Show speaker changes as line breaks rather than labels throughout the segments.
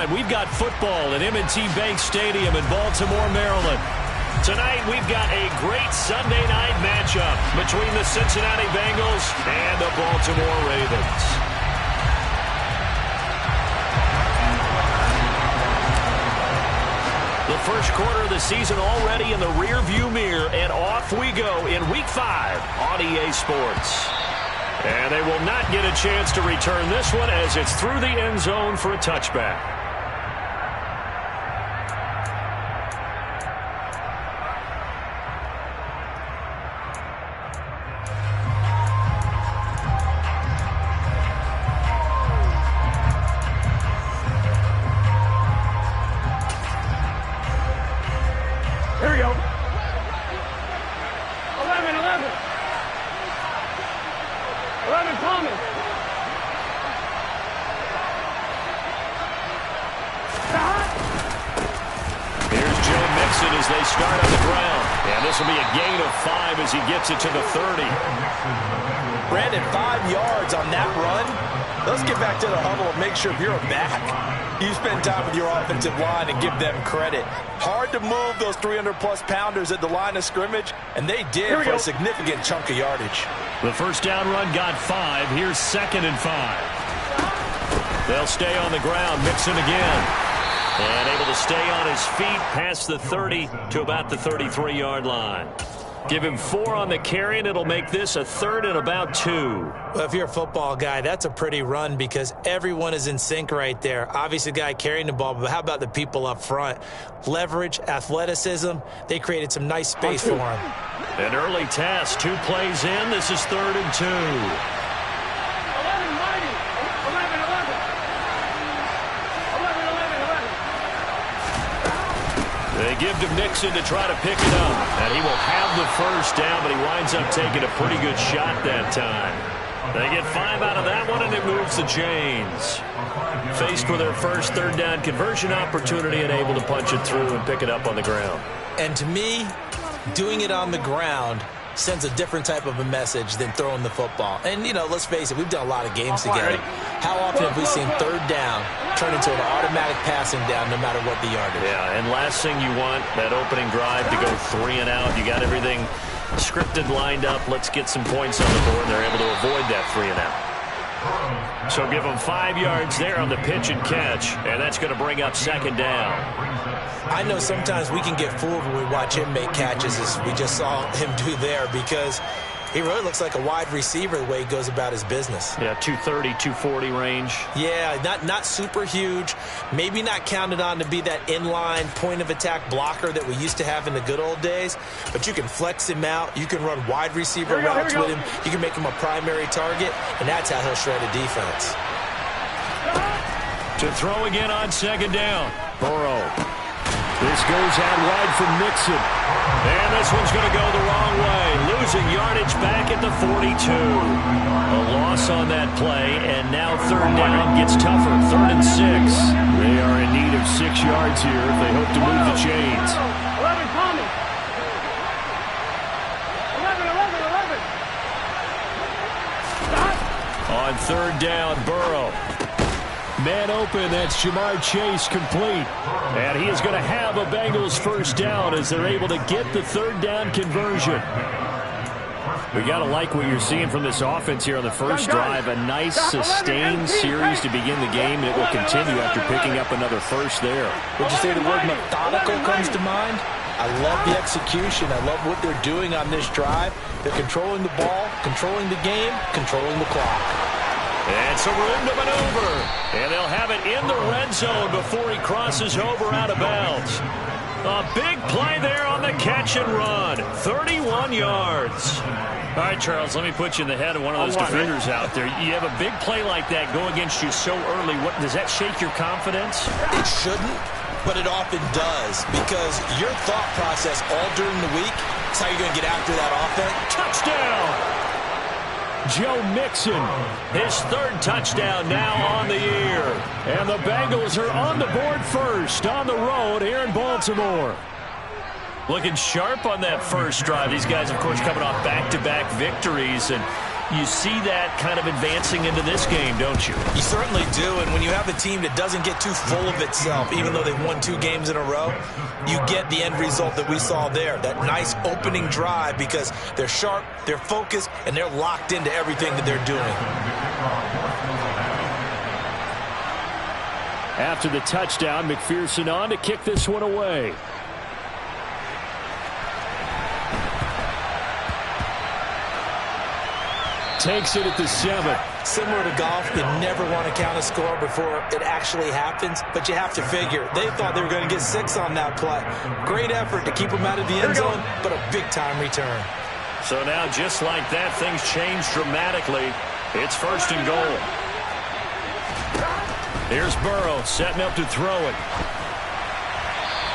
time. We've got football at M&T Bank Stadium in Baltimore, Maryland. Tonight, we've got a great Sunday night matchup between the Cincinnati Bengals and the Baltimore Ravens. The first quarter of the season already in the rearview mirror, and off we go in Week 5 on EA Sports. And they will not get a chance to return this one as it's through the end zone for a touchback.
Here we go. 11. 11 coming.
Here's Joe Mixon as they start on the ground. And this will be a gain of 5 as he gets it to the 30.
Brandon, 5 yards on that run. Let's get back to the huddle and make sure if you're a back, you spend time with your offensive line and give them credit. Hard to move those 300-plus pounders at the line of scrimmage, and they did for a significant chunk of yardage.
The first down run got 5. Here's 2nd and 5. They'll stay on the ground. Mixon again. And able to stay on his feet past the 30 to about the 33-yard line. Give him 4 on the carry, and it'll make this a 3rd and about 2.
Well, if you're a football guy, that's a pretty run because everyone is in sync right there. Obviously, the guy carrying the ball, but how about the people up front? Leverage, athleticism, they created some nice space for him.
An early test, 2 plays in. This is 3rd and 2.
11.
They give to Mixon to try to pick it up. And he will have the first down, but he winds up taking a pretty good shot that time. They get 5 out of that one, and it moves the chains. Faced with their first 3rd down conversion opportunity and able to punch it through and pick it up on the ground.
And to me, doing it on the ground sends a different type of a message than throwing the football. And, you know, let's face it, we've done a lot of games together. How often have we seen 3rd down turn into an automatic passing down no matter what the yardage?
Yeah, and last thing you want, that opening drive to go 3 and out. You got everything scripted, lined up. Let's get some points on the board. They're able to avoid that 3 and out. So give them 5 yards there on the pitch and catch, and that's going to bring up 2nd down.
I know sometimes we can get fooled when we watch him make catches as we just saw him do there because he really looks like a wide receiver the way he goes about his business.
Yeah, 230, 240 range.
Yeah, not super huge. Maybe not counted on to be that inline point-of-attack blocker that we used to have in the good old days, but you can flex him out. You can run wide receiver routes with him. You can make him a primary target, and that's how he'll shred a defense.
To throw again on 2nd down. Burrow. This goes out wide for Mixon. And this one's going to go the wrong way. Losing yardage back at the 42. A loss on that play, and now 3rd down gets tougher. 3rd and 6. They are in need of 6 yards here if they hope to move the chains.
11 coming. 11.
On 3rd down, Burrow. Man open, that's Jamar Chase complete. And he is going to have a Bengals first down as they're able to get the 3rd down conversion. We got to like what you're seeing from this offense here on the first drive. A nice sustained series to begin the game, and it will continue after picking up another first there.
Would you say the word methodical comes to mind? I love the execution. I love what they're doing on this drive. They're controlling the ball, controlling the game, controlling the clock.
And some room to maneuver. And they'll have it in the red zone before he crosses over out of bounds. A big play there on the catch and run. 31 yards. All right, Charles, let me put you in the head of one of those defenders out there. You have a big play like that go against you so early. What, does that shake your confidence?
It shouldn't, but it often does because your thought process all during the week is how you're going to get after that offense.
Touchdown! Joe Mixon, his 3rd touchdown now on the year. And the Bengals are on the board first on the road here in Baltimore. Looking sharp on that first drive. These guys, of course, coming off back-to-back victories. And You see that kind of advancing into this game, don't you?
You certainly do, and when you have a team that doesn't get too full of itself, even though they've won 2 games in a row, you get the end result that we saw there, that nice opening drive, because they're sharp, they're focused, and they're locked into everything that they're doing.
After the touchdown, McPherson on to kick this one away. Takes it at the 7.
Similar to golf, you never want to count a score before it actually happens, but you have to figure. They thought they were going to get 6 on that play. Great effort to keep them out of the end zone, but a big-time return.
So now, just like that, things change dramatically. It's 1st and goal. Here's Burrow setting up to throw it.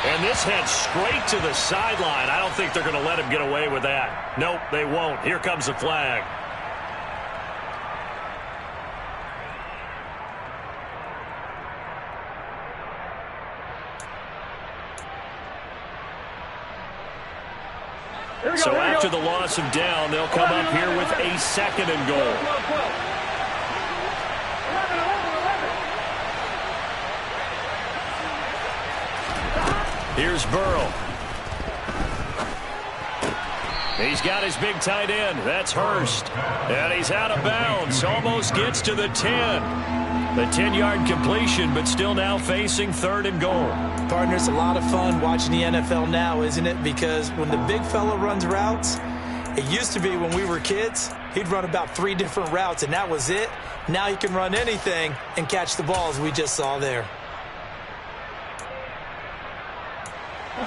And this heads straight to the sideline. I don't think they're going to let him get away with that. Nope, they won't. Here comes the flag. So after the loss of down, they'll come up here with a 2nd and goal. Here's Burrow. He's got his big tight end. That's Hurst. And he's out of bounds. Almost gets to the 10. The 10-yard completion, but still now facing 3rd and goal.
Partner, it's a lot of fun watching the NFL now, isn't it? Because when the big fella runs routes, it used to be when we were kids, he'd run about 3 different routes, and that was it. Now he can run anything and catch the balls we just saw there.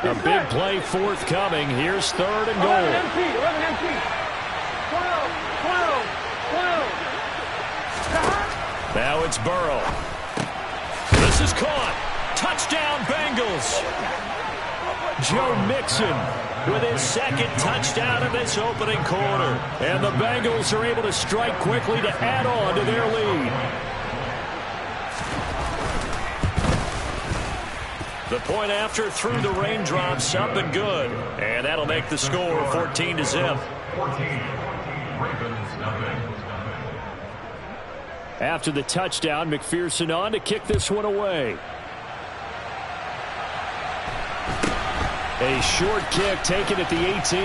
A big play forthcoming. Here's 3rd and goal.
11 empty. 12.
Now it's Burrow. This is caught. Touchdown, Bengals. Joe Mixon with his 2nd touchdown of this opening quarter. And the Bengals are able to strike quickly to add on to their lead. The point after through the raindrops, up and good. And that'll make the score 14-0. After the touchdown, McPherson on to kick this one away. A short kick taken at the 18.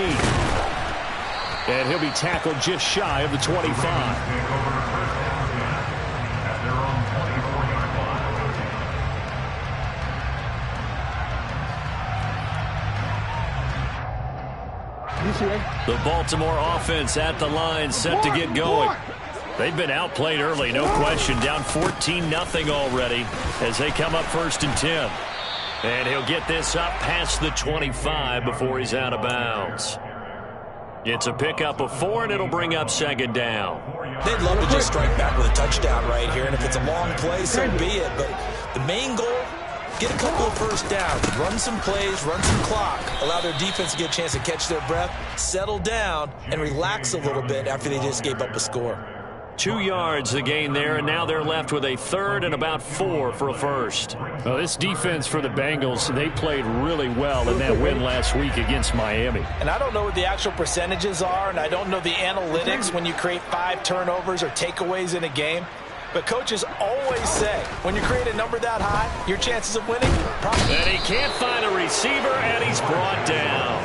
And he'll be tackled just shy of the 25. The Baltimore offense at the line, set to get going. They've been outplayed early, no question. Down 14-0 already as they come up 1st and 10. And he'll get this up past the 25 before he's out of bounds. It's a pickup of 4, and it'll bring up 2nd down.
They'd love to just strike back with a touchdown right here, and if it's a long play, so be it. But the main goal, get a couple of 1st downs, run some plays, run some clock, allow their defense to get a chance to catch their breath, settle down, and relax a little bit after they just gave up a score.
2 yards the gain there, and now they're left with a 3rd and about 4 for a 1st. Well, this defense for the Bengals, they played really well in that win last week against Miami.
And I don't know what the actual percentages are, and I don't know the analytics when you create 5 turnovers or takeaways in a game. But coaches always say, when you create a number that high, your chances of winning probably.
And he can't find a receiver, and he's brought down.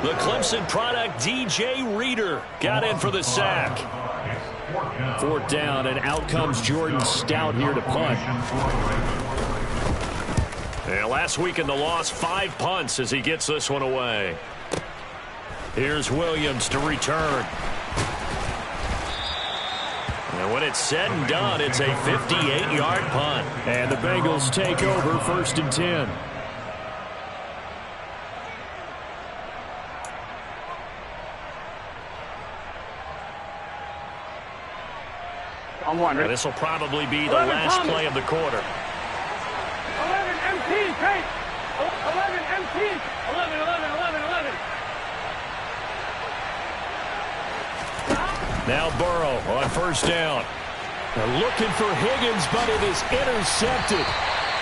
The Clemson product, DJ Reader, got in for the sack. 4th down, and out comes Jordan Stout here to punt. And last week in the loss, 5 punts as he gets this one away. Here's Williams to return. And when it's said and done, it's a 58-yard punt. And the Bengals take over 1st and 10. This will probably be the last play of the quarter.
11 empty, Kate. 11 empty. 11.
Now Burrow on 1st down. They're looking for Higgins, but it is intercepted.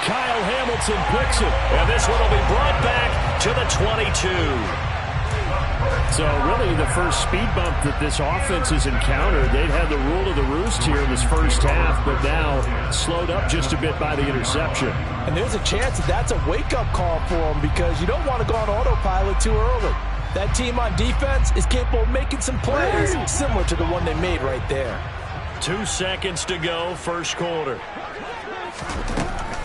Kyle Hamilton picks it. And this one will be brought back to the 22. So really the first speed bump that this offense has encountered. They'd had the rule of the roost here in this first half, but now slowed up just a bit by the interception.
And there's a chance that that's a wake-up call for them because you don't want to go on autopilot too early. That team on defense is capable of making some plays similar to the one they made right there.
2 seconds to go, first quarter.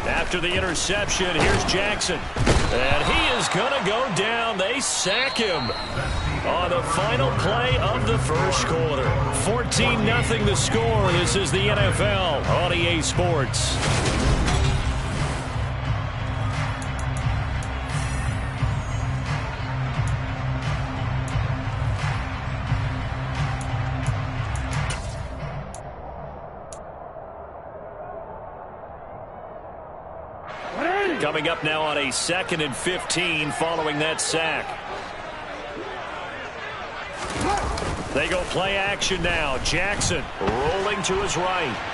After the interception, here's Jackson. And he is going to go down. They sack him on the final play of the first quarter. 14-0 the score. This is the NFL on EA Sports. Coming up now on a 2nd and 15 following that sack. They go play action now. Jackson rolling to his right.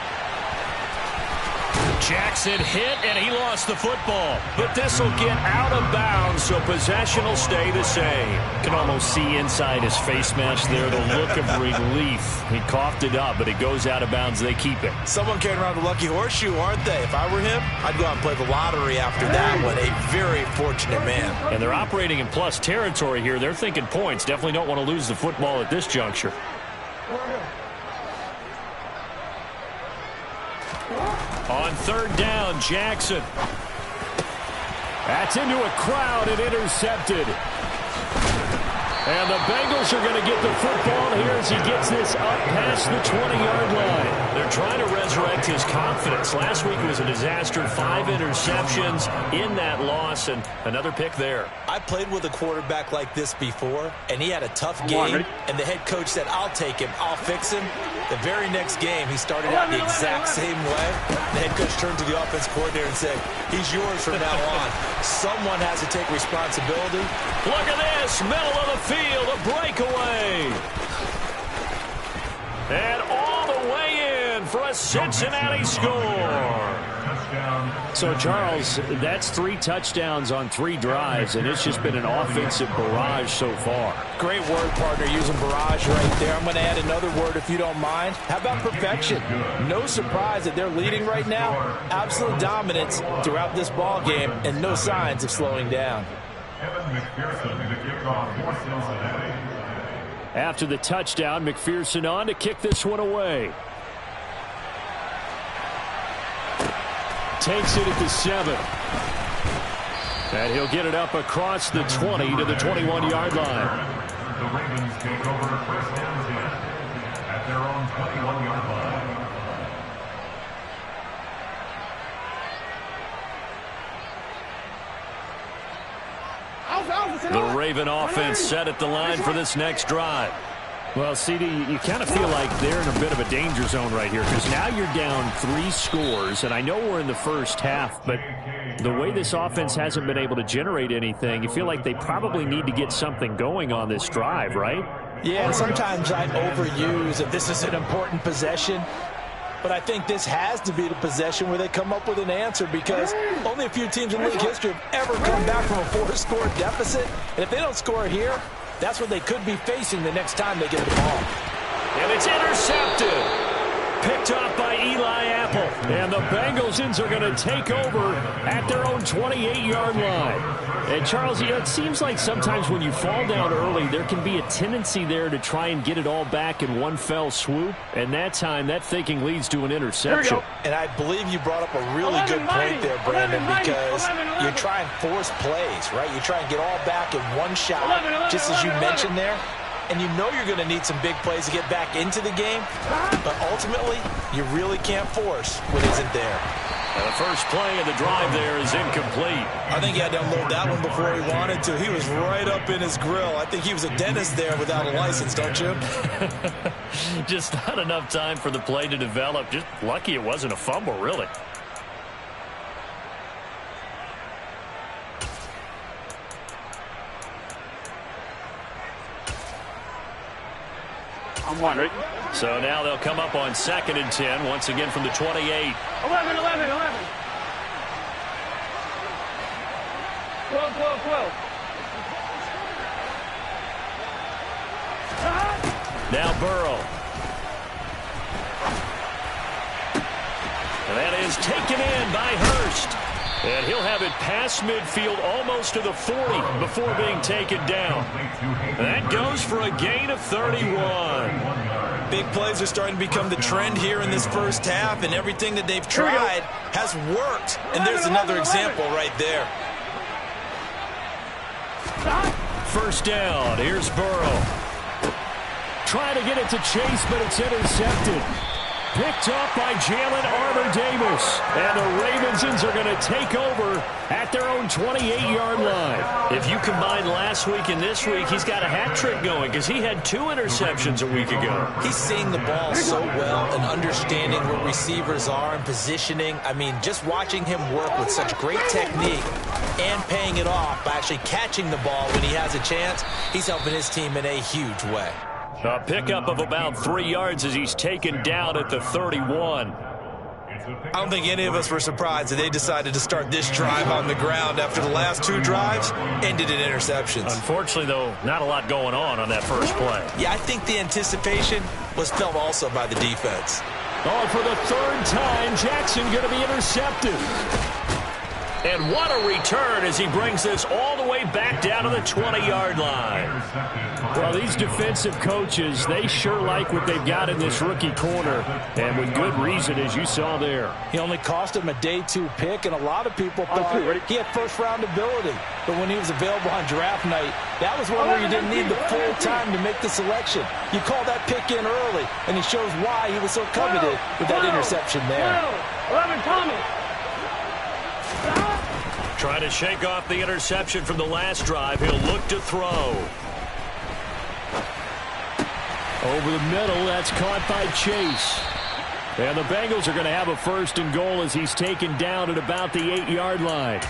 Jackson hit, and he lost the football. But this will get out of bounds, so possession will stay the same. Can almost see inside his face mask there the look of relief. He coughed it up, but it goes out of bounds. They keep it.
Someone carrying around the lucky horseshoe, aren't they? If I were him, I'd go out and play the lottery after that one. A very fortunate man.
And they're operating in plus territory here. They're thinking points. Definitely don't want to lose the football at this juncture. On 3rd down, Jackson. That's into a crowd and intercepted. And the Bengals are going to get the football here as he gets this up past the 20-yard line. They're trying to resurrect his confidence. Last week was a disaster. 5 interceptions in that loss, and another pick there.
I played with a quarterback like this before, and he had a tough game, and the head coach said, I'll take him, I'll fix him. The very next game, he started out the exact same way. The head coach turned to the offense coordinator and said, he's yours from now on. Someone has to take responsibility.
Look at this, middle of the field, a breakaway. And all the way in for a Cincinnati score. So, Charles, that's 3 touchdowns on 3 drives, and it's just been an offensive barrage so far.
Great word, partner, using barrage right there. I'm going to add another word if you don't mind. How about perfection? No surprise that they're leading right now. Absolute dominance throughout this ball game, and no signs of slowing down.
After the touchdown, McPherson on to kick this one away. Takes it at the 7. And he'll get it up across the 20 to the 21-yard line.
The Ravens take over 1st and 10 at their own 21-yard line.
The Raven offense set at the line for this next drive. Well, CD, you kind of feel like they're in a bit of a danger zone right here because now you're down 3 scores, and I know we're in the first half, but the way this offense hasn't been able to generate anything, you feel like they probably need to get something going on this drive, right?
Yeah, sometimes I overuse if this is an important possession. But I think this has to be the possession where they come up with an answer because only a few teams in league history have ever come back from a 4-score deficit. And if they don't score here, that's what they could be facing the next time they get the ball.
And it's intercepted. Picked off by Eli Apple. And the Bengals are going to take over at their own 28-yard line. And, Charles, it seems like sometimes when you fall down early, there can be a tendency there to try and get it all back in one fell swoop. And that time, that thinking leads to an interception.
And I believe you brought up a really good point there, Brandon, because you try and force plays, right? You try and get all back in one shot, just as you mentioned there. And you know you're going to need some big plays to get back into the game. But ultimately, you really can't force what isn't there.
And the first play of the drive there is incomplete.
I think he had to unload that one before he wanted to. He was right up in his grill. I think he was a dentist there without a license, don't you?
Just not enough time for the play to develop. Just lucky it wasn't a fumble, really.
I'm wondering.
So now they'll come up on 2nd and 10, once again from the 28.
11. 12.
Now Burrow. And that is taken in by Hurst. And he'll have it past midfield almost to the 40 before being taken down. That goes for a gain of 31.
Big plays are starting to become the trend here in this first half, and everything that they've tried has worked. And there's another example right there.
First down. Here's Burrow. Trying to get it to Chase, but it's intercepted. Picked up by Jalen Armour-Davis. And the Ravens are going to take over at their own 28-yard line. If you combine last week and this week, he's got a hat trick going because he had 2 interceptions a week ago.
He's seeing the ball so well and understanding where receivers are and positioning. I mean, just watching him work with such great technique and paying it off by actually catching the ball when he has a chance, he's helping his team in a huge way.
A pickup of about 3 yards as he's taken down at the 31.
I don't think any of us were surprised that they decided to start this drive on the ground after the last 2 drives ended in interceptions.
Unfortunately, though, not a lot going on that first play.
Yeah, I think the anticipation was felt also by the defense.
Oh, for the 3rd time, Jackson going to be intercepted. And what a return as he brings this all the way back down to the 20-yard line. Well, these defensive coaches, they sure like what they've got in this rookie corner, and with good reason, as you saw there.
He only cost him a day 2 pick, and a lot of people thought he had first-round ability. But when he was available on draft night, that was one where you didn't need the full time to make the selection. You call that pick in early, and he shows why he was so coveted with that interception there.
11, Thomas.
Trying to shake off the interception from the last drive. He'll look to throw. Over the middle, that's caught by Chase. And the Bengals are going to have a 1st and goal as he's taken down at about the 8-yard line.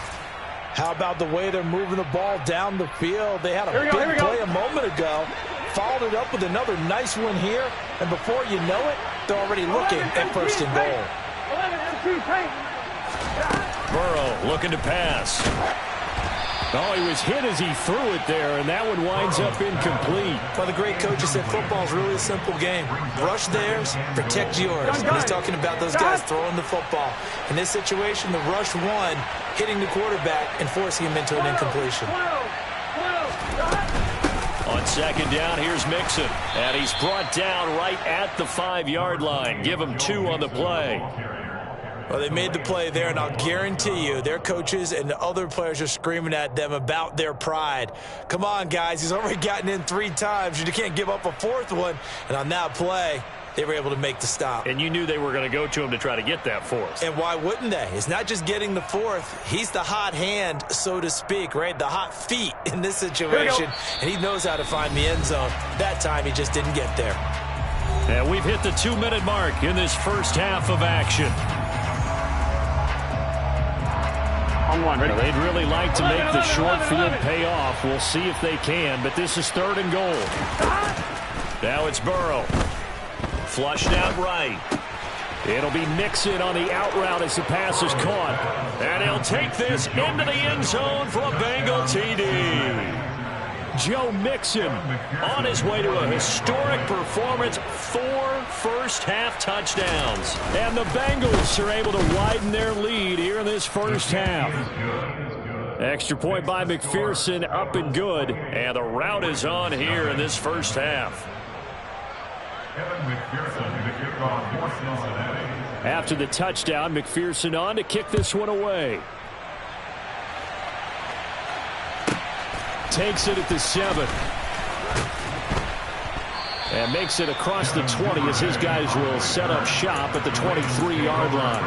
How about the way they're moving the ball down the field? They had a big play a moment ago. Followed it up with another nice one here. And before you know it, they're already looking at 1st and goal.
11 and 2, Tank.
Burrow looking to pass. Oh, he was hit as he threw it there, and that one winds up incomplete.
Well, the great coach said football's really a simple game. Rush theirs, protect yours. And he's talking about those guys throwing the football. In this situation, the rush one, hitting the quarterback and forcing him into an incompletion.
On 2nd down, here's Mixon. And he's brought down right at the 5-yard line. Give him 2 on the play.
Well, they made the play there, and I'll guarantee you their coaches and the other players are screaming at them about their pride. Come on, guys. He's already gotten in 3 times. You can't give up a 4th one. And on that play, they were able to make the stop.
And you knew they were going to go to him to try to get that 4th.
And why wouldn't they? It's not just getting the 4th. He's the hot hand, so to speak, right? The hot feet in this situation. And he knows how to find the end zone. That time, he just didn't get there.
And we've hit the 2-minute mark in this first half of action. They'd really like to make the short field pay off. We'll see if they can, but this is 3rd and goal. Now it's Burrow. Flushed out right. It'll be Mixon on the out route as the pass is caught. And he'll take this into the end zone for a Bengal TD. Joe Mixon on his way to a historic performance, 4 first-half touchdowns. And the Bengals are able to widen their lead here in this first half. Extra point by McPherson, up and good. And the route is on here in this first half. After the touchdown, McPherson on to kick this one away. Takes it at the 7. And makes it across the 20 as his guys will set up shop at the 23-yard line.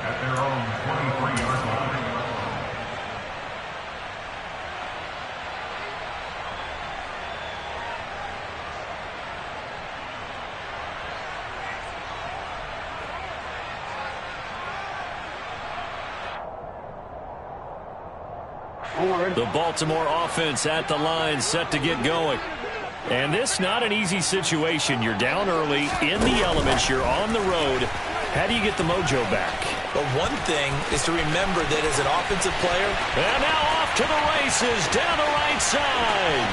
At their own 23-yard line.
The Baltimore offense at the line, set to get going. And this not an easy situation. You're down early, in the elements, you're on the road. How do you get the mojo back?
But one thing is to remember that as an offensive player.
And now off to the races, down the right side.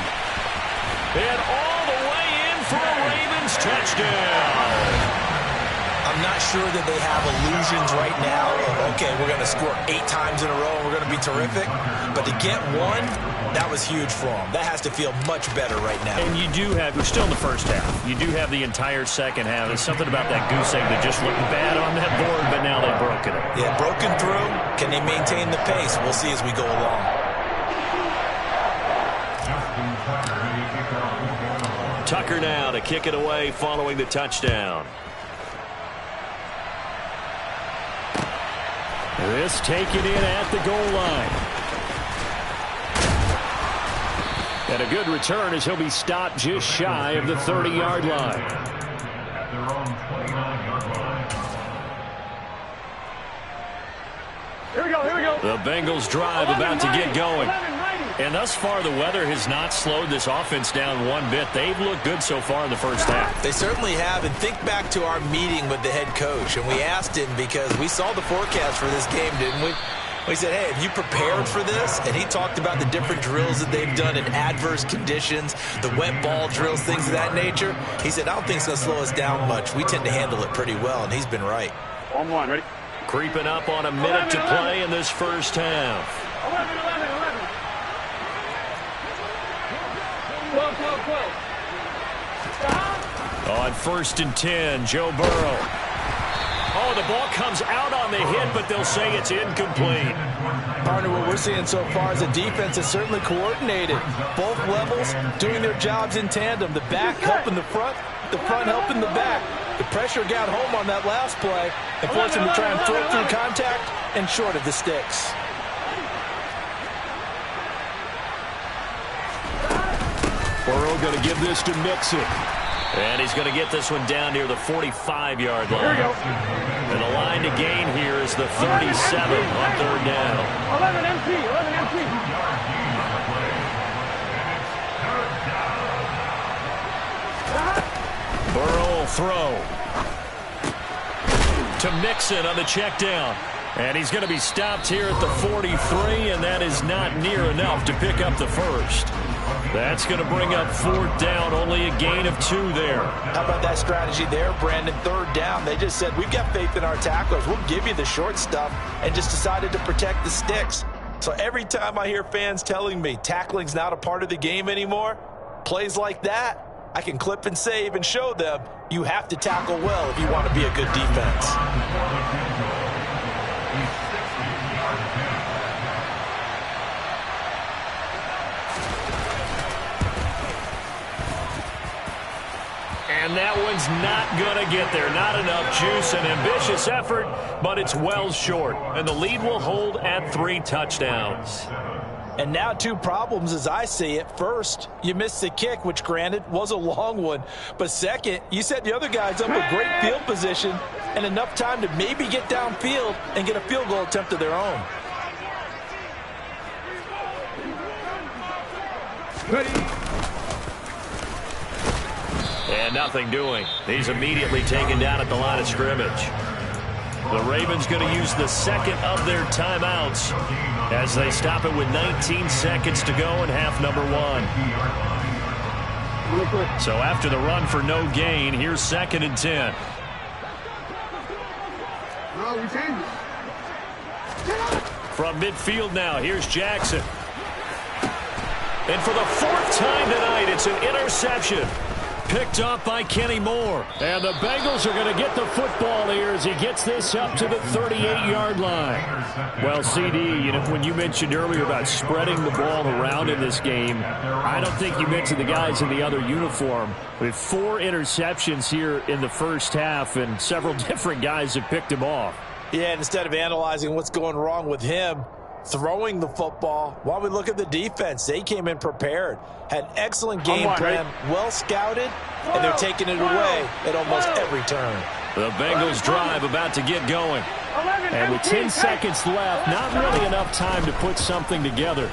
And all the way for a Ravens touchdown.
I'm not sure that they have illusions right now of, okay, we're going to score 8 times in a row and we're going to be terrific. But to get one, that was huge for them. That has to feel much better right now.
And you do have, we're still in the first half. You do have the entire second half. There's something about that goose egg that just looked bad on that board, but now they've broken it.
Yeah, broken through. Can they maintain the pace? We'll see as we go along.
Tucker now to kick it away following the touchdown. This taken in at the goal line. And a good return as he'll be stopped just shy of the 30-yard line.
At their own 29-yard line.
Here we go, here we go.
The Bengals drive about to get going. And thus far, the weather has not slowed this offense down one bit. They've looked good so far in the first half.
They certainly have. And think back to our meeting with the head coach. And we asked him because we saw the forecast for this game, didn't we? We said, hey, have you prepared for this? And he talked about the different drills that they've done in adverse conditions, the wet ball drills, things of that nature. He said, I don't think it's going to slow us down much. We tend to handle it pretty well, and he's been right.
On one, ready?
Creeping up on a minute to play in this first half.
11. 12.
On 1st and 10, Joe Burrow. Oh, the ball comes out on the hit, but they'll say it's incomplete.
Partner, what we're seeing so far is the defense is certainly coordinated. Both levels doing their jobs in tandem. The back helping the front helping the back. The pressure got home on that last play and forced him to try and throw through contact and short of the sticks.
Burrow going to give this to Mixon. And he's going to get this one down near the 45-yard line.
Here we go.
And the line to gain here is the 37 on 3rd down.
11 empty.
Burrow will throw to Mixon on the check down. And he's going to be stopped here at the 43, and that is not near enough to pick up the first. That's going to bring up 4th down, only a gain of 2 there.
How about that strategy there, Brandon? 3rd down, they just said, we've got faith in our tacklers. We'll give you the short stuff, and just decided to protect the sticks. So every time I hear fans telling me tackling's not a part of the game anymore, plays like that, I can clip and save and show them you have to tackle well if you want to be a good defense.
And that one's not going to get there. Not enough juice. An ambitious effort, but it's well short. And the lead will hold at 3 touchdowns.
And now 2 problems as I see it. First, you missed the kick, which granted was a long one. But second, you set the other guys up with great field position and enough time to maybe get downfield and get a field goal attempt of their own.
Ready?
And nothing doing. He's immediately taken down at the line of scrimmage. The Ravens going to use the second of their timeouts as they stop it with 19 seconds to go in half number 1. So after the run for no gain, here's 2nd and 10. From midfield now, here's Jackson. And for the 4th time tonight, it's an interception. Picked up by Kenny Moore. And the Bengals are going to get the football here as he gets this up to the 38-yard line. Well, CD, you know, when you mentioned earlier about spreading the ball around in this game, I don't think you mentioned the guys in the other uniform. With 4 interceptions here in the first half, and several different guys have picked him off.
Yeah, instead of analyzing what's going wrong with him, throwing the football, while we look at the defense, they came in prepared, had an excellent game plan, well scouted, and they're taking it away at almost every turn.
The Bengals drive about to get going. And with 10 seconds left, not really enough time to put something together.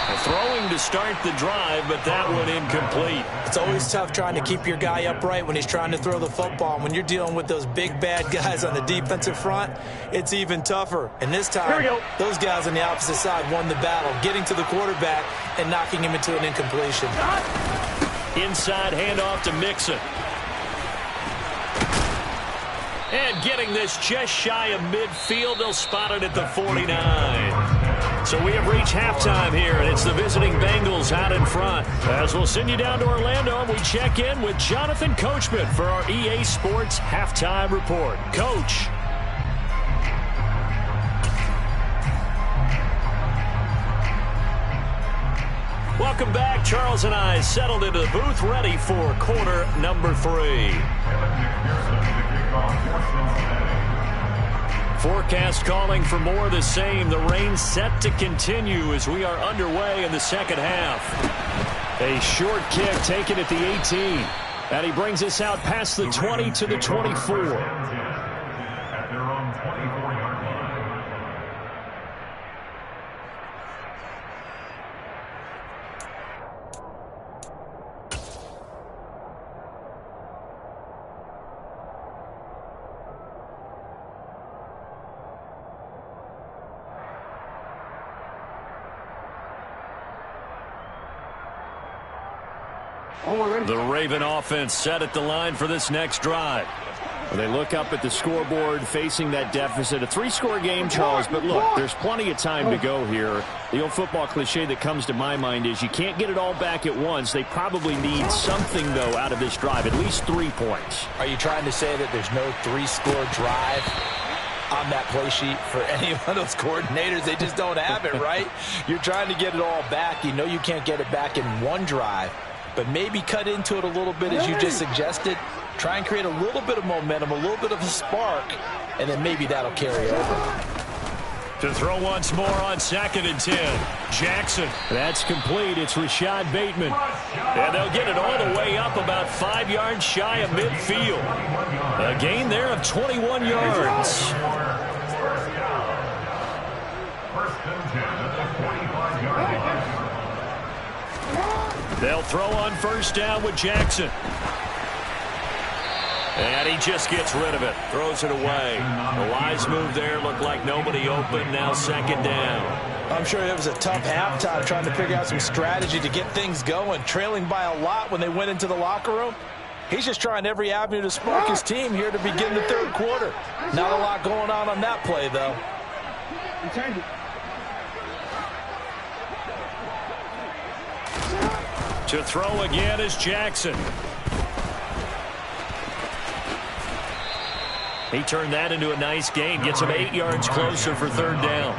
The throwing to start the drive, but that one incomplete.
It's always tough trying to keep your guy upright when he's trying to throw the football. And when you're dealing with those big, bad guys on the defensive front, it's even tougher. And this time, those guys on the opposite side won the battle, getting to the quarterback and knocking him into an incompletion.
Inside handoff to Mixon. And getting this just shy of midfield, they'll spot it at the 49. So we have reached halftime here, and it's the visiting Bengals out in front. As we'll send you down to Orlando, and we check in with Jonathan Coachman for our EA Sports Halftime Report. Coach. Welcome back. Charles and I settled into the booth, ready for quarter number 3. Forecast calling for more of the same. The rain set to continue as we are underway in the second half. A short kick taken at the 18. And he brings us out past the 20 to the 24.
At their own 24-yard line.
The Raven offense set at the line for this next drive.
Well, they look up at the scoreboard facing that deficit. A 3-score game, Charles, but look, there's plenty of time to go here. The old football cliche that comes to my mind is you can't get it all back at once. They probably need something, though, out of this drive, at least 3 points.
Are you trying to say that there's no 3-score drive on that play sheet for any of those coordinators? They just don't have it, right? You're trying to get it all back. You know you can't get it back in one drive. But maybe cut into it a little bit, as you just suggested. Try and create a little bit of momentum, a little bit of a spark, and then maybe that'll carry over.
To throw once more on 2nd and 10. Jackson. That's complete. It's Rashad Bateman. And they'll get it all the way up about 5 yards shy of midfield. A gain there of 21 yards.
First and 10 at the 45-yard line.
They'll throw on first down with Jackson. And he just gets rid of it. Throws it away. A wise move there. Looked like nobody open. Now 2nd down.
I'm sure it was a tough halftime trying to figure out some strategy to get things going. Trailing by a lot when they went into the locker room. He's just trying every avenue to spark his team here to begin the 3rd quarter. Not a lot going on that play, though.
To throw again is Jackson. He turned that into a nice gain. Gets him 8 yards closer for 3rd down.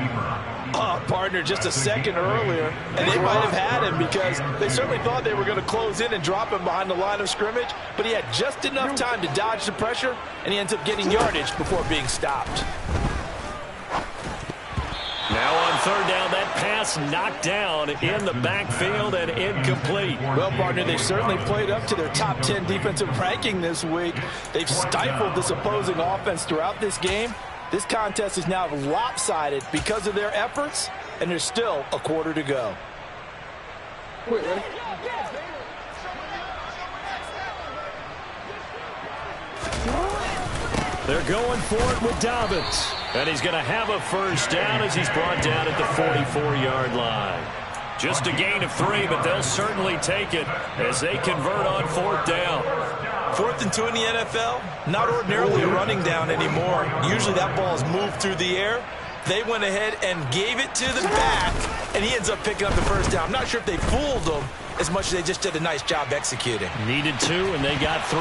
Oh, partner, just a second earlier, and they might have had him because they certainly thought they were going to close in and drop him behind the line of scrimmage, but he had just enough time to dodge the pressure, and he ends up getting yardage before being stopped.
Now on 3rd down, that pass knocked down in the backfield and incomplete.
Well, partner, they've certainly played up to their top 10 defensive ranking this week. They've stifled this opposing offense throughout this game. This contest is now lopsided because of their efforts, and there's still a quarter to go.
They're going for it with Dobbins. And he's going to have a first down as he's brought down at the 44-yard line. Just a gain of 3, but they'll certainly take it as they convert on 4th down.
4th and 2 in the NFL, not ordinarily a running down anymore. Usually that ball is moved through the air. They went ahead and gave it to the back, and he ends up picking up the first down. I'm not sure if they fooled him as much as they just did a nice job executing.
Needed 2, and they got 3.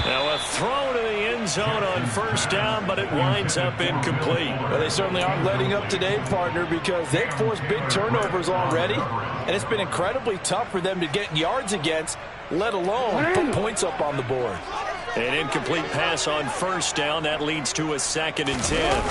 Now a throw to the end zone on first down, but it winds up incomplete.
Well, they certainly aren't letting up today, partner, because they've forced big turnovers already, and it's been incredibly tough for them to get yards against, let alone put points up on the board.
An incomplete pass on first down. That leads to a 2nd and 10.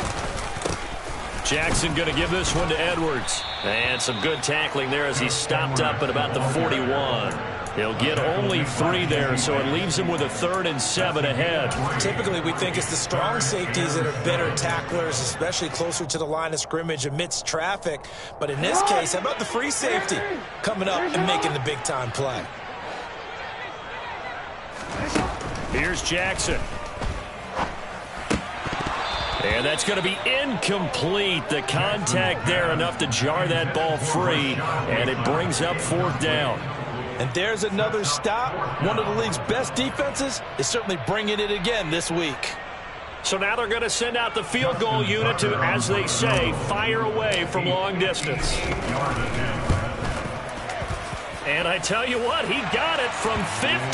Jackson going to give this one to Edwards. And some good tackling there as he stopped up at about the 41. He'll get only 3 there, so it leaves him with a 3rd and 7 ahead.
Typically, we think it's the strong safeties that are better tacklers, especially closer to the line of scrimmage amidst traffic. But in this case, how about the free safety coming up and making the big-time play?
Here's Jackson. And that's going to be incomplete. The contact there enough to jar that ball free, and it brings up 4th down.
And there's another stop. One of the league's best defenses is certainly bringing it again this week.
So now they're going to send out the field goal unit to, as they say, fire away from long distance. And I tell you what, he got it from 58.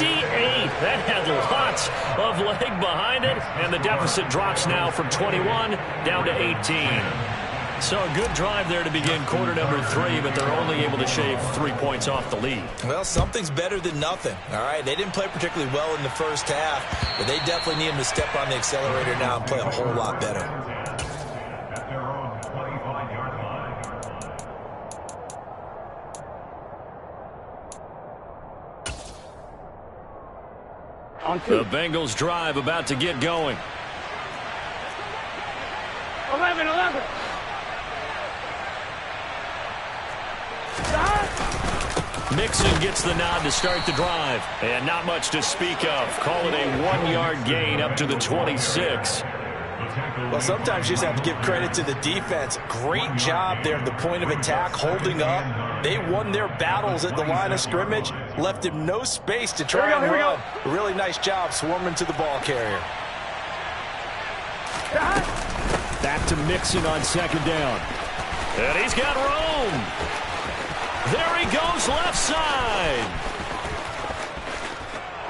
That had lots of leg behind it, and the deficit drops now from 21 down to 18. So a good drive there to begin quarter number 3, but they're only able to shave 3 points off the lead.
Well, something's better than nothing, all right? They didn't play particularly well in the first half, but they definitely need him to step on the accelerator now and play a whole lot better.
At their own 25-yard line.
The Bengals drive about to get going.
11.
Mixon gets the nod to start the drive. And not much to speak of. Call it a 1-yard gain up to the 26.
Well, sometimes you just have to give credit to the defense. Great job there at the point of attack, holding up. They won their battles at the line of scrimmage, left him no space to try and run. A really nice job swarming to the ball carrier.
Back to Mixon on 2nd down. And he's got room. There he goes left side.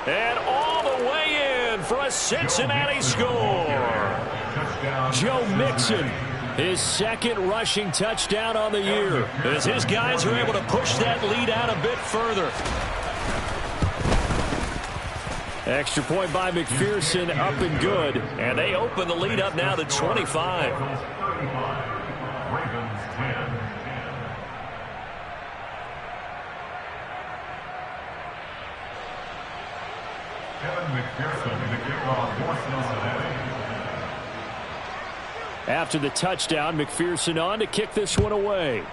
And all the way in for a Cincinnati score. Joe Mixon, his 2nd rushing touchdown on the year, as his guys are able to push that lead out a bit further. Extra point by McPherson, up and good, and they open the lead up now to 25.
Ravens 10. Kevin McPherson, the kickoff for Cincinnati.
After the touchdown, McPherson on to kick this one away.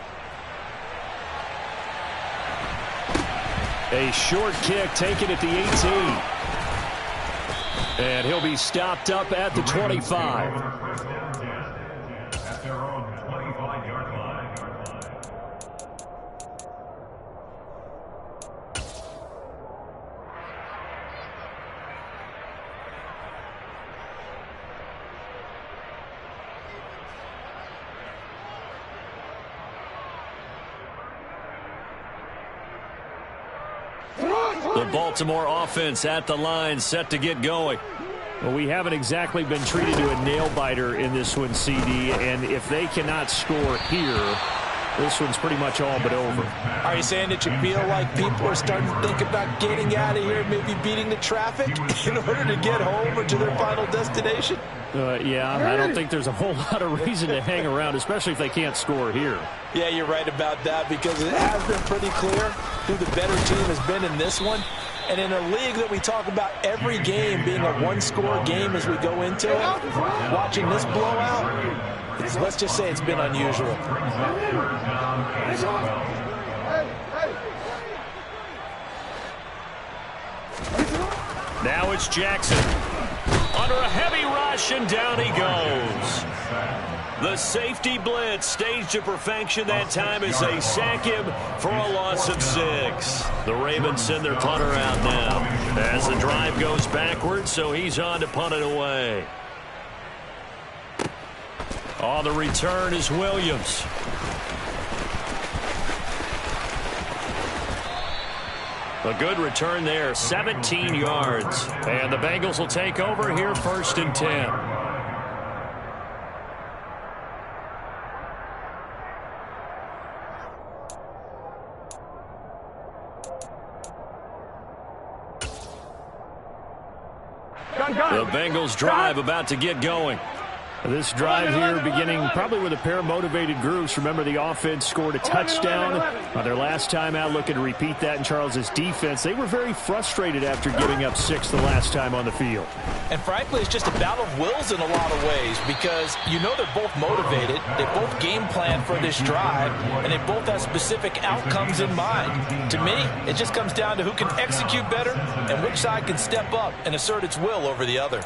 A short kick taken at the 18. And he'll be stopped up at the 25.
At their own 25-yard line.
The Baltimore offense at the line, set to get going. Well, we haven't exactly been treated to a nail-biter in this one, CD, and if they cannot score here, this one's pretty much all but over.
Are you saying that you feel like people are starting to think about getting out of here, maybe beating the traffic in order to get home or to their final destination?
Yeah, I don't think there's a whole lot of reason to hang around, especially if they can't score here.
Yeah, you're right about that, because it has been pretty clear who the better team has been in this one. And in a league that we talk about every game being a one-score game as we go into it, watching this blowout, let's just say it's been unusual.
Now it's Jackson. Under a heavy rush, and down he goes. The safety blitz staged to perfection that time as they sack him for a loss of 6. The Ravens send their punter out now as the drive goes backwards, so he's on to punt it away. On the return is Williams. A good return there, 17 yards. And the Bengals will take over here, 1st and 10. The Bengals drive about to get going.
This drive here beginning probably with a pair of motivated groups. Remember, the offense scored a touchdown on their last time out, looking to repeat that in Charles's defense. They were very frustrated after giving up 6 the last time on the field.
And frankly, it's just a battle of wills in a lot of ways because you know they're both motivated, they both game plan for this drive, and they both have specific outcomes in mind. To me, it just comes down to who can execute better and which side can step up and assert its will over the other.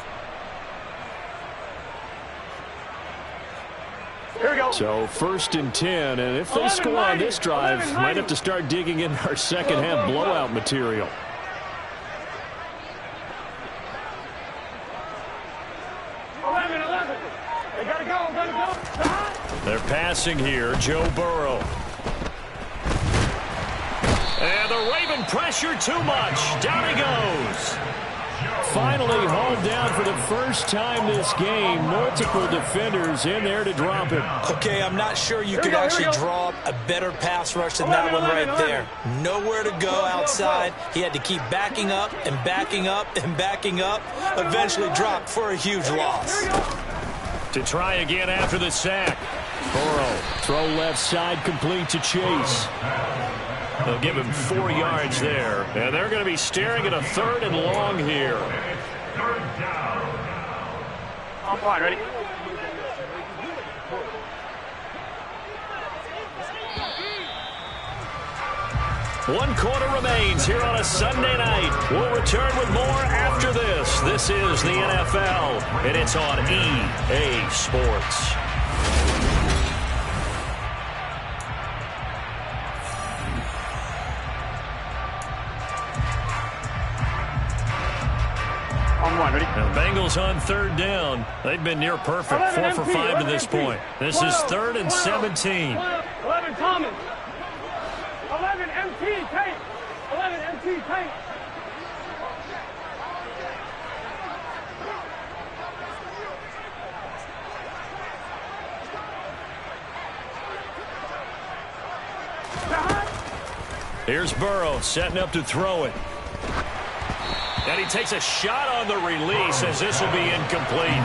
Here we go.
So 1st and 10, and if they score on this drive, might have to start digging in our second half blowout material.
They gotta go.
They're passing here. Joe Burrow. And the Raven pressure too much. Down he goes. Finally hauled down for the first time this game. Multiple defenders in there to drop him.
Okay, I'm not sure you could actually draw up a better pass rush than that one right there. Nowhere to go outside. He had to keep backing up and backing up and backing up. Eventually dropped for a huge loss.
To try again after the sack.
Burrow, throw left side, complete to Chase.
They'll give him 4 yards there. And they're going to be staring at a 3rd and long here.
I'm fine, ready?
One quarter remains here on a Sunday night. We'll return with more after this. This is the NFL, and it's on EA Sports.
Ready?
Now, the Bengals on 3rd down. They've been near perfect, 4 for 5 to this point. This is 3rd and 17.
11 Thomas. 11 MT Tank. 11 MT Tank.
Here's Burrow setting up to throw it. And he takes a shot on the release as this will be incomplete.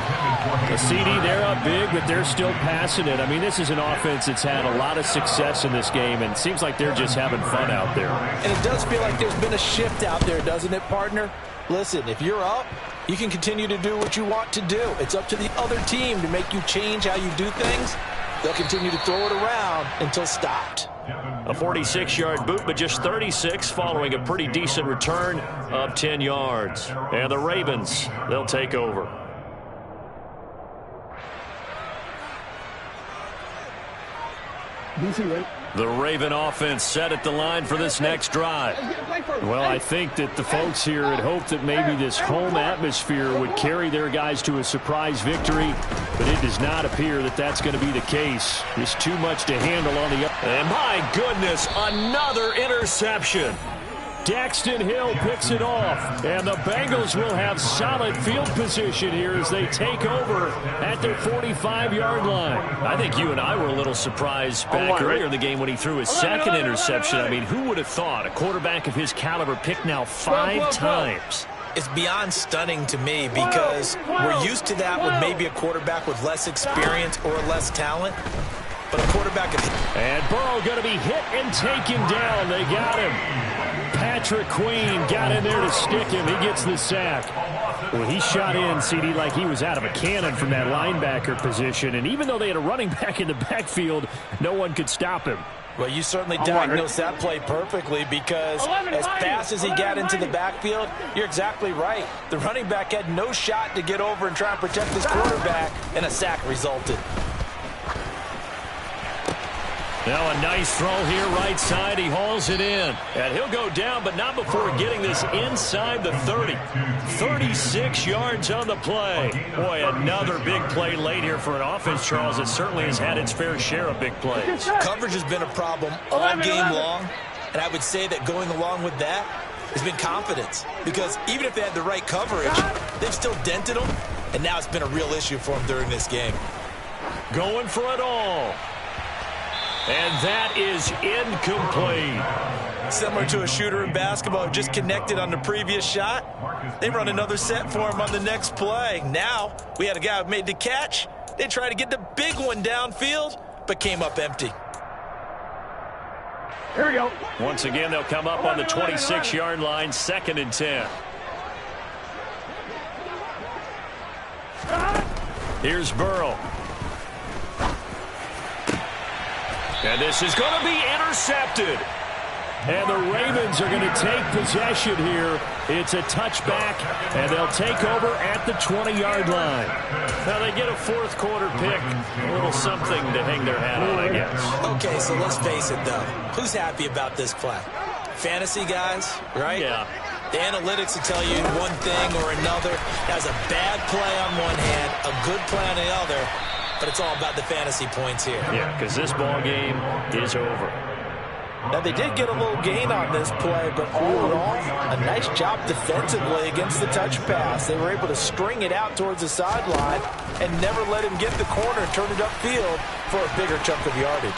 The CD, they're up big, but they're still passing it. I mean, this is an offense that's had a lot of success in this game, and it seems like they're just having fun out there.
And it does feel like there's been a shift out there, doesn't it, partner? Listen, if you're up, you can continue to do what you want to do. It's up to the other team to make you change how you do things. They'll continue to throw it around until stopped.
A 46-yard boot, but just 36 following a pretty decent return of 10 yards. And the Ravens, they'll take over. The Raven offense set at the line for this next drive.
Well, I think that the folks here had hoped that maybe this home atmosphere would carry their guys to a surprise victory, but it does not appear that that's going to be the case. There's too much to handle on the up.
And my goodness, another interception.
Daxton Hill picks it off, and the Bengals will have solid field position here as they take over at their 45-yard line.
I think you and I were a little surprised back earlier in the game when he threw his second interception. I mean, who would have thought a quarterback of his caliber picked now 5 times?
It's beyond stunning to me because we're used to that with maybe a quarterback with less experience or less talent. But a quarterback...
And Burrow going to be hit and taken down. They got him. Patrick Queen got in there to stick him. He gets the sack. Well, he shot in, CD, like he was out of a cannon from that linebacker position. And even though they had a running back in the backfield, no one could stop him.
Well, you certainly diagnosed that play perfectly because as fast as he got into the backfield, you're exactly right. The running back had no shot to get over and try and protect his quarterback, and a sack resulted.
Now a nice throw here right side. He hauls it in. And he'll go down, but not before getting this inside the 30. 36 yards on the play. Boy, another big play late here for an offense, Charles, that certainly has had its fair share of big plays.
Coverage has been a problem all game long, and I would say that going along with that has been confidence. Because even if they had the right coverage, they've still dented them, and now it's been a real issue for them during this game.
Going for it all. And that is incomplete.
Similar to a shooter in basketball who just connected on the previous shot. They run another set for him on the next play. Now, we had a guy who made the catch, They tried to get the big one downfield, but came up empty.
Here we go.
Once again, they'll come up on the 26-yard line, 2nd and 10. Here's Burrow. And this is going to be intercepted. And the Ravens are going to take possession here. It's a touchback, and they'll take over at the 20-yard line. Now they get a fourth-quarter pick. A little something to hang their hat on, I guess.
Okay, so let's face it, though. Who's happy about this play? Fantasy guys, right?
Yeah.
The analytics will tell you one thing or another. Has a bad play on one hand, a good play on the other, but it's all about the fantasy points here.
Yeah, because this ball game is over.
Now, they did get a little gain on this play, but all in all, a nice job defensively against the touch pass. They were able to string it out towards the sideline and never let him get the corner and turn it upfield for a bigger chunk of yardage.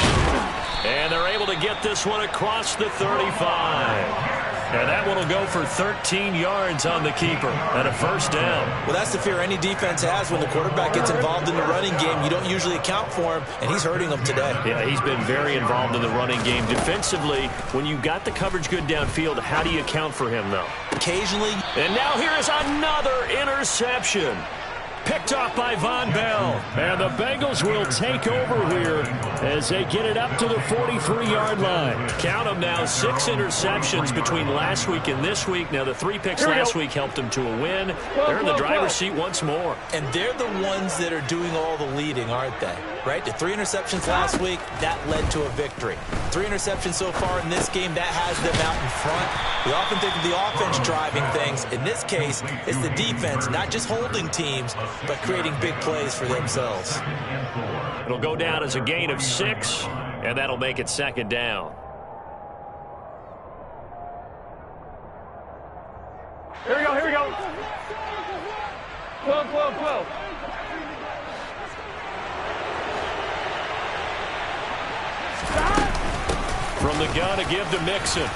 And they're able to get this one across the 35. And that one will go for 13 yards on the keeper and a first down.
Well, that's the fear any defense has when the quarterback gets involved in the running game. You don't usually account for him, and he's hurting them today.
Yeah, he's been very involved in the running game. Defensively, when you got the coverage good downfield, how do you account for him, though?
Occasionally.
And now here is another interception. Picked off by Von Bell. And the Bengals will take over here as they get it up to the 43-yard line. Count them now, 6 interceptions between last week and this week. Now, the 3 picks last week helped them to a win. They're in the driver's seat once more.
And they're the ones that are doing all the leading, aren't they? Right? The 3 interceptions last week, that led to a victory. 3 interceptions so far in this game, that has them out in front. We often think of the offense driving things. In this case, it's the defense, not just holding teams, but creating big plays for themselves.
It'll go down as a gain of 6, and that'll make it 2nd down.
Here we go, here we go. 12, 12, 12.
From the gun to give to Mixon.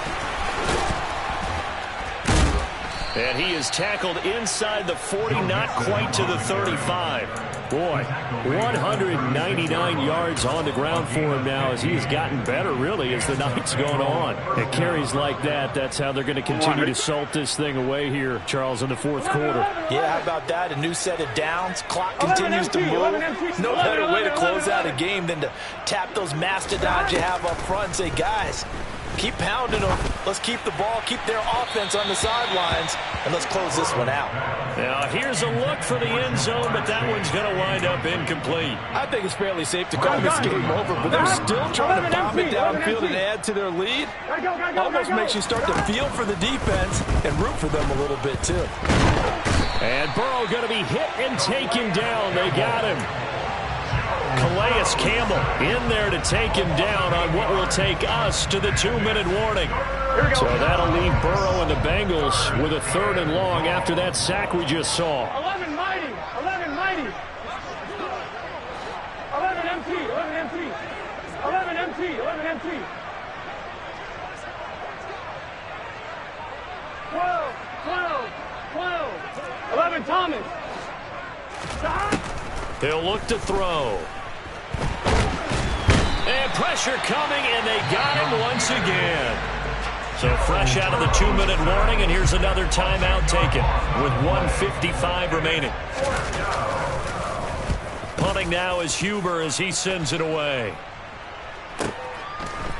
And he is tackled inside the 40, not quite to the 35. Boy, 199 yards on the ground for him now as he has gotten better, really, as the night's gone on. At carries like that, that's how they're going to continue to salt this thing away here, Charles, in the 4th quarter.
Yeah, how about that? A new set of downs. Clock continues to move. No better way to close out a game than to tap those mastodons you have up front and say, guys, keep pounding them. Let's keep the ball, keep their offense on the sidelines, and let's close this one out.
Now, here's a look for the end zone, but that one's going to wind up incomplete.
I think it's fairly safe to call this game over, but they're still trying to bomb it downfield and add to their lead. Almost makes you start to feel for the defense and root for them a little bit, too.
And Burrow going to be hit and taken down. They got him. Calais Campbell in there to take him down on what will take us to the 2-minute warning. So that'll leave Burrow and the Bengals with a 3rd and long after that sack we just saw.
11 mighty, 11 mighty. 11 MT, 11 MT. 11 MT, 11 MT. 12, 12, 12. 11 Thomas. Stop.
He'll look to throw. And pressure coming, and they got him once again. So fresh out of the 2-minute warning, and here's another timeout taken with 1:55 remaining. Punting now is Huber as he sends it away.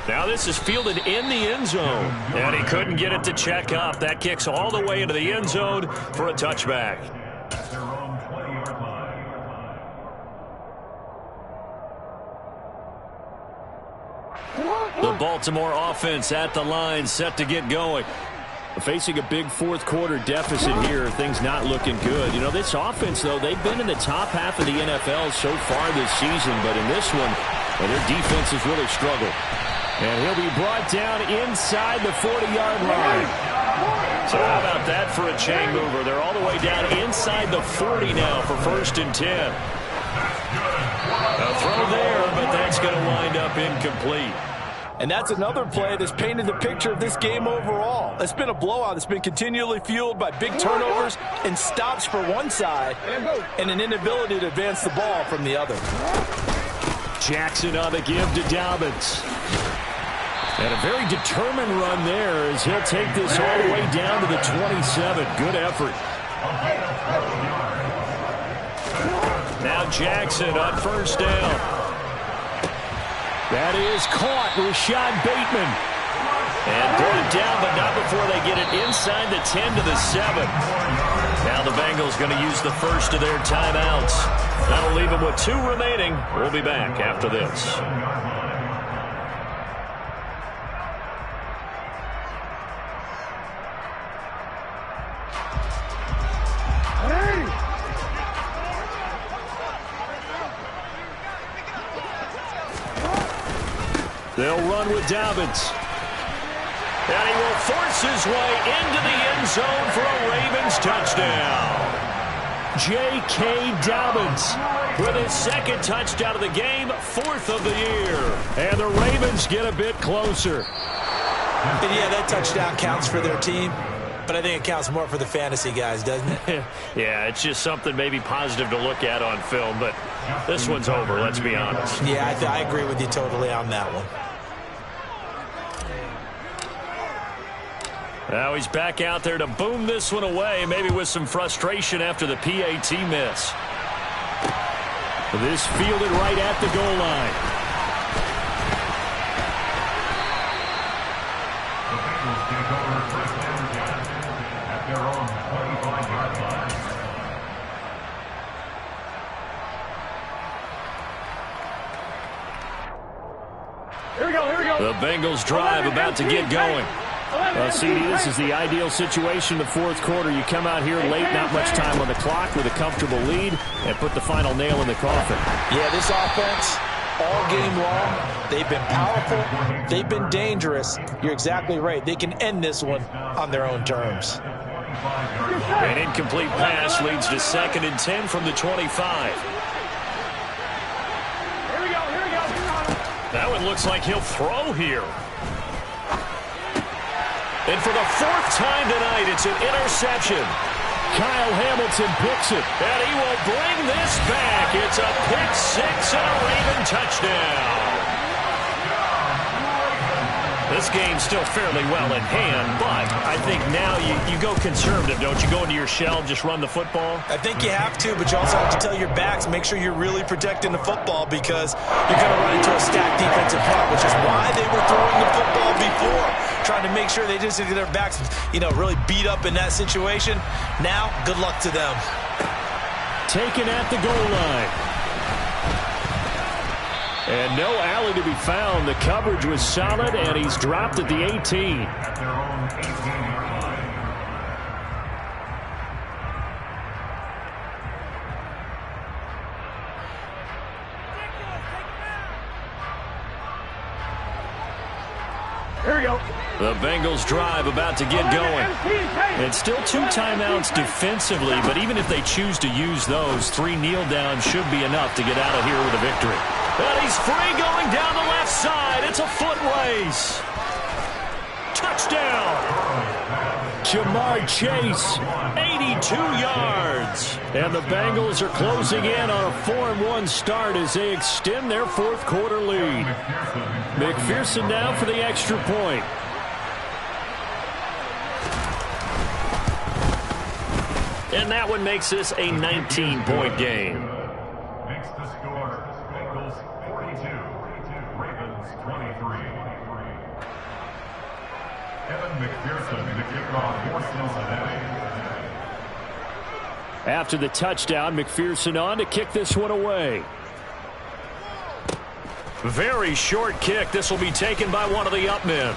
Now this is fielded in the end zone, and he couldn't get it to check up. That kicks all the way into the end zone for a touchback. The Baltimore offense at the line, set to get going. Facing a big 4th quarter deficit here, things not looking good. You know, this offense, though, they've been in the top half of the NFL so far this season, but in this one, their defense has really struggled. And he'll be brought down inside the 40-yard line. So how about that for a chain mover? They're all the way down inside the 40 now for 1st and 10. A throw there, but that's going to wind up incomplete.
And that's another play that's painted the picture of this game overall. It's been a blowout. It's been continually fueled by big turnovers and stops for one side and an inability to advance the ball from the other.
Jackson on the give to Dobbins. And a very determined run there as he'll take this all the way down to the 27. Good effort. Now Jackson on first down. That is caught. Rashad Bateman. And brought down, but not before they get it inside the 10 to the 7. Now the Bengals going to use the first of their timeouts. That'll leave them with 2 remaining. We'll be back after this. They'll run with Dobbins. And he will force his way into the end zone for a Ravens touchdown. J.K. Dobbins with his 2nd touchdown of the game, 4th of the year. And the Ravens get a bit closer.
And yeah, that touchdown counts for their team, but I think it counts more for the fantasy guys, doesn't it?
Yeah, it's just something maybe positive to look at on film, but this one's over, let's be honest.
Yeah, I agree with you totally on that one.
Now he's back out there to boom this one away, maybe with some frustration after the PAT miss. This fielded right at the goal line.
The Bengals take over first down again at their own 25-yard line.
Here we go, here we go.
The Bengals drive about to get going. CD, this is the ideal situation in the 4th quarter. You come out here late, not much time on the clock, with a comfortable lead, and put the final nail in the coffin.
Yeah, this offense, all game long, they've been powerful, they've been dangerous. You're exactly right. They can end this one on their own terms.
An incomplete pass leads to 2nd and 10 from the 25.
Here we go, here we go.
That one looks like he'll throw here. And for the 4th time tonight, it's an interception. Kyle Hamilton picks it, and he will bring this back. It's a pick 6 and a Raven touchdown. This game's still fairly well in hand, but I think now you go conservative, don't you? Go into your shell, just run the football?
I think you have to, but you also have to tell your backs, make sure you're really protecting the football because you're going to run into a stacked defensive front, which is why they were throwing the football before, trying to make sure they just get their backs, really beat up in that situation. Now, good luck to them.
Taken at the goal line. And no alley to be found. The coverage was solid, and he's dropped at the 18.
At their own 18-yard line.
Here we go.
The Bengals drive about to get going. It's still 2 timeouts defensively, but even if they choose to use those, 3 kneel downs should be enough to get out of here with a victory. And he's free going down the left side. It's a foot race. Touchdown. Jamar Chase, 82 yards. And the Bengals are closing in on a 4-1 start as they extend their 4th quarter lead. McPherson now for the extra point. And that one makes this a 19-point game.
Makes the score Bengals 42, Ravens 23. Evan McPherson to kick off for Cincinnati.
After the touchdown, McPherson on to kick this one away. Very short kick. This will be taken by one of the up men.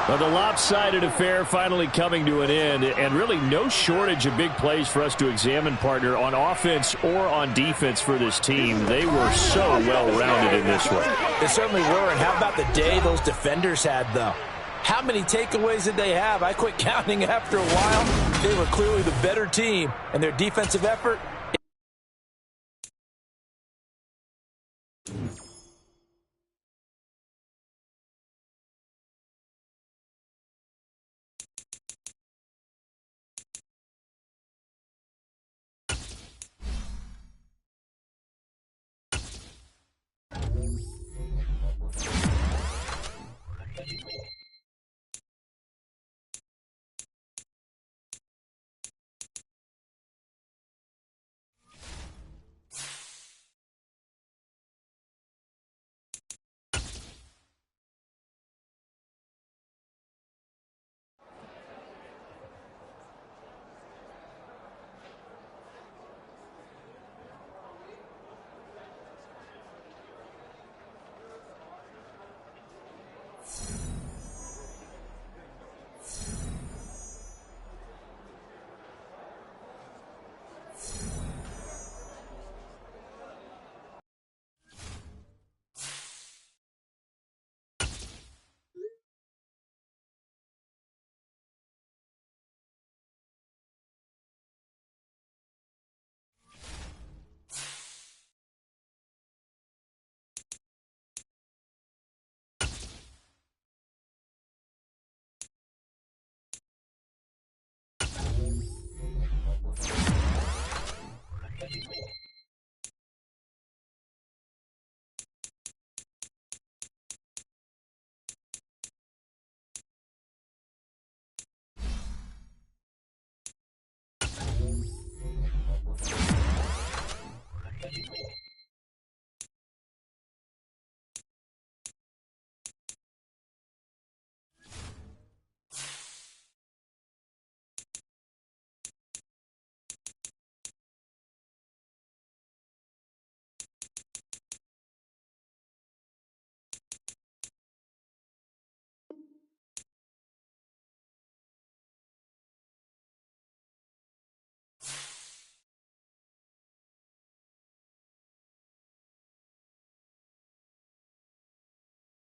Well, the lopsided affair finally coming to an end, and really no shortage of big plays for us to examine, partner, on offense or on defense for this team. They were so well-rounded in this one.
They certainly were, and how about the day those defenders had, though? How many takeaways did they have? I quit counting after a while. They were clearly the better team, and their defensive effort